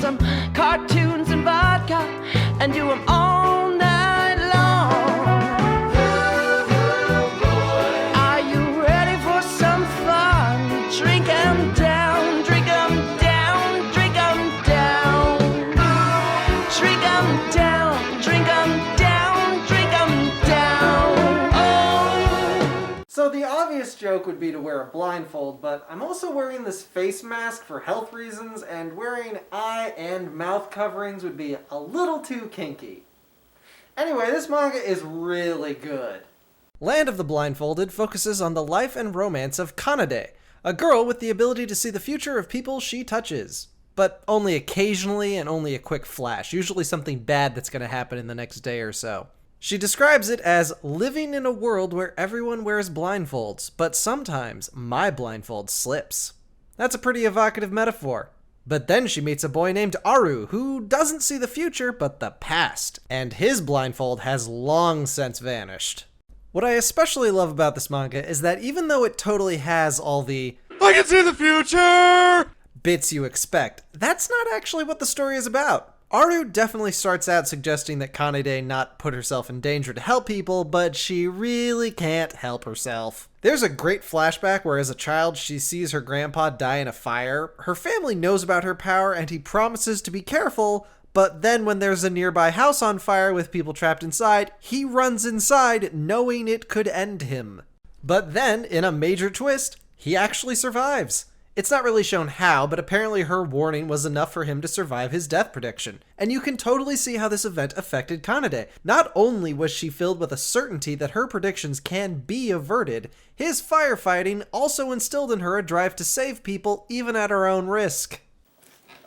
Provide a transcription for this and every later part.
some cartoons and vodka and do them all night long. Are you ready for some fun? Drink 'em down, drink 'em down, drink 'em down. Drink 'em down, drink 'em down, drink 'em down. Oh. So the obvious joke would be to wear a blindfold, but I'm also wearing this face mask for health reasons, and wearing eye and mouth coverings would be a little too kinky. Anyway, this manga is really good. Land of the Blindfolded focuses on the life and romance of Kanade, a girl with the ability to see the future of people she touches. But only occasionally and only a quick flash, usually something bad that's going to happen in the next day or so. She describes it as living in a world where everyone wears blindfolds, but sometimes my blindfold slips. That's a pretty evocative metaphor. But then she meets a boy named Aru, who doesn't see the future, but the past, and his blindfold has long since vanished. What I especially love about this manga is that even though it totally has all the "I can see the future" bits you expect, that's not actually what the story is about. Aru definitely starts out suggesting that Kanade not put herself in danger to help people, but she really can't help herself. There's a great flashback where as a child she sees her grandpa die in a fire. Her family knows about her power and he promises to be careful, but then when there's a nearby house on fire with people trapped inside, he runs inside knowing it could end him. But then, in a major twist, he actually survives. It's not really shown how, but apparently her warning was enough for him to survive his death prediction. And you can totally see how this event affected Kanade. Not only was she filled with a certainty that her predictions can be averted, his firefighting also instilled in her a drive to save people even at her own risk.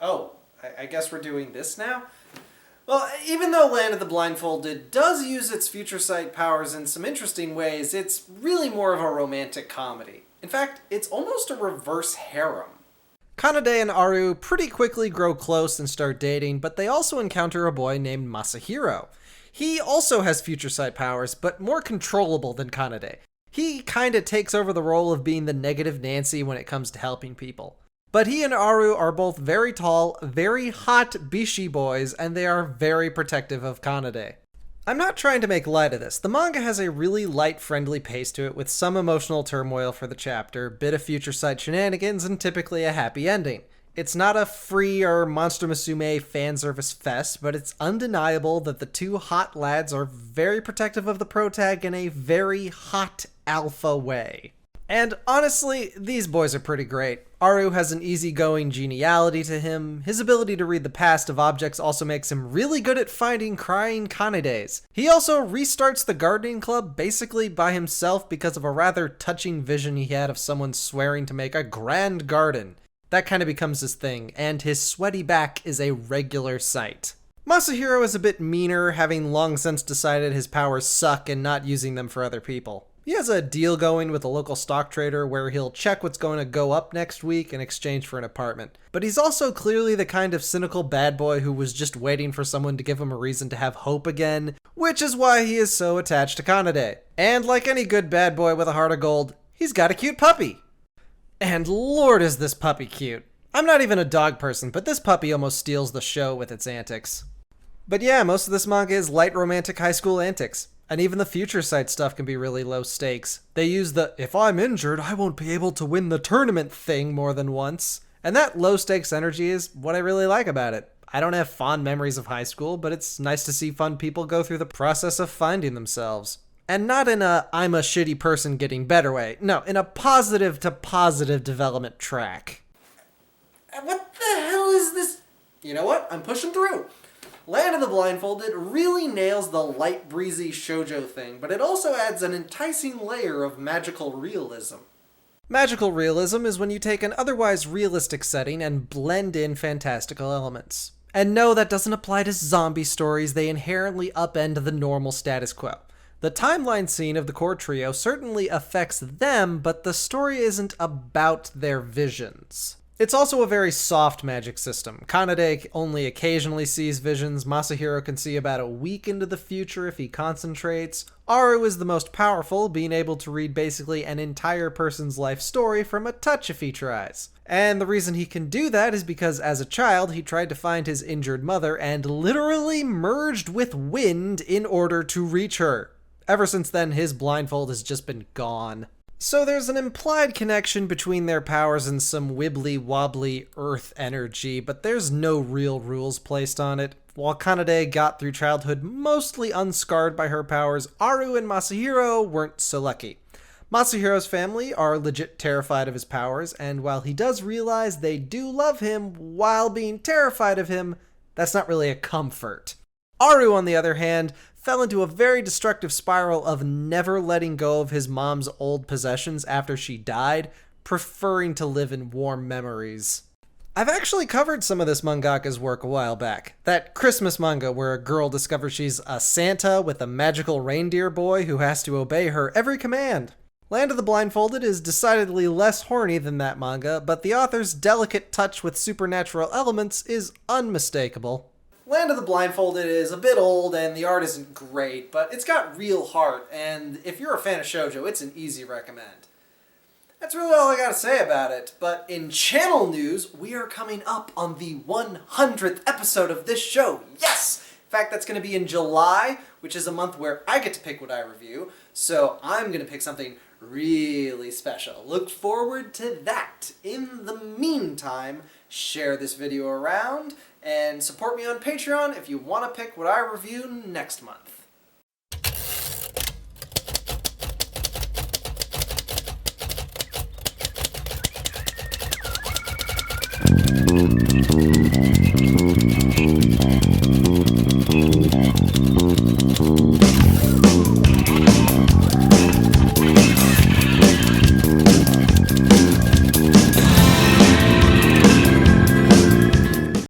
Oh, I guess we're doing this now? Well, even though Land of the Blindfolded does use its future sight powers in some interesting ways, it's really more of a romantic comedy. In fact, it's almost a reverse harem. Kanade and Aru pretty quickly grow close and start dating, but they also encounter a boy named Masahiro. He also has future sight powers, but more controllable than Kanade. He kinda takes over the role of being the negative Nancy when it comes to helping people. But he and Aru are both very tall, very hot bishi boys, and they are very protective of Kanade. I'm not trying to make light of this. The manga has a really light, friendly pace to it with some emotional turmoil for the chapter, bit of future sight shenanigans, and typically a happy ending. It's not a free or Monster Musume fan service fest, but it's undeniable that the two hot lads are very protective of the protag in a very hot alpha way. And honestly, these boys are pretty great. Aru has an easygoing geniality to him. His ability to read the past of objects also makes him really good at finding crying Kanades. He also restarts the gardening club basically by himself because of a rather touching vision he had of someone swearing to make a grand garden. That kind of becomes his thing, and his sweaty back is a regular sight. Masahiro is a bit meaner, having long since decided his powers suck and not using them for other people. He has a deal going with a local stock trader where he'll check what's going to go up next week in exchange for an apartment. But he's also clearly the kind of cynical bad boy who was just waiting for someone to give him a reason to have hope again, which is why he is so attached to Kanade. And like any good bad boy with a heart of gold, he's got a cute puppy. And lord is this puppy cute. I'm not even a dog person, but this puppy almost steals the show with its antics. But yeah, most of this manga is light romantic high school antics. And even the future sight stuff can be really low stakes. They use the "if I'm injured, I won't be able to win the tournament" thing more than once. And that low stakes energy is what I really like about it. I don't have fond memories of high school, but it's nice to see fun people go through the process of finding themselves. And not in a "I'm a shitty person getting better" way. No, in a positive to positive development track. What the hell is this? You know what? I'm pushing through. Land of the Blindfolded really nails the light breezy shojo thing, but it also adds an enticing layer of magical realism. Magical realism is when you take an otherwise realistic setting and blend in fantastical elements. And no, that doesn't apply to zombie stories. They inherently upend the normal status quo. The timeline scene of the core trio certainly affects them, but the story isn't about their visions. It's also a very soft magic system. Kanade only occasionally sees visions, Masahiro can see about a week into the future if he concentrates. Aru is the most powerful, being able to read basically an entire person's life story from a touch if he tries. And the reason he can do that is because as a child he tried to find his injured mother and literally merged with wind in order to reach her. Ever since then, his blindfold has just been gone. So there's an implied connection between their powers and some wibbly-wobbly earth energy, but there's no real rules placed on it. While Kanade got through childhood mostly unscarred by her powers, Aru and Masahiro weren't so lucky. Masahiro's family are legit terrified of his powers, and while he does realize they do love him while being terrified of him, that's not really a comfort. Aru, on the other hand, fell into a very destructive spiral of never letting go of his mom's old possessions after she died, preferring to live in warm memories. I've actually covered some of this mangaka's work a while back. That Christmas manga where a girl discovers she's a Santa with a magical reindeer boy who has to obey her every command. Land of the Blindfolded is decidedly less horny than that manga, but the author's delicate touch with supernatural elements is unmistakable. Land of the Blindfolded is a bit old and the art isn't great, but it's got real heart, and if you're a fan of shojo, it's an easy recommend. That's really all I gotta say about it, but in channel news, we are coming up on the 100th episode of this show. Yes! In fact, that's gonna be in July, which is a month where I get to pick what I review, so I'm gonna pick something really special. Look forward to that. In the meantime, share this video around, and support me on Patreon if you want to pick what I review next month.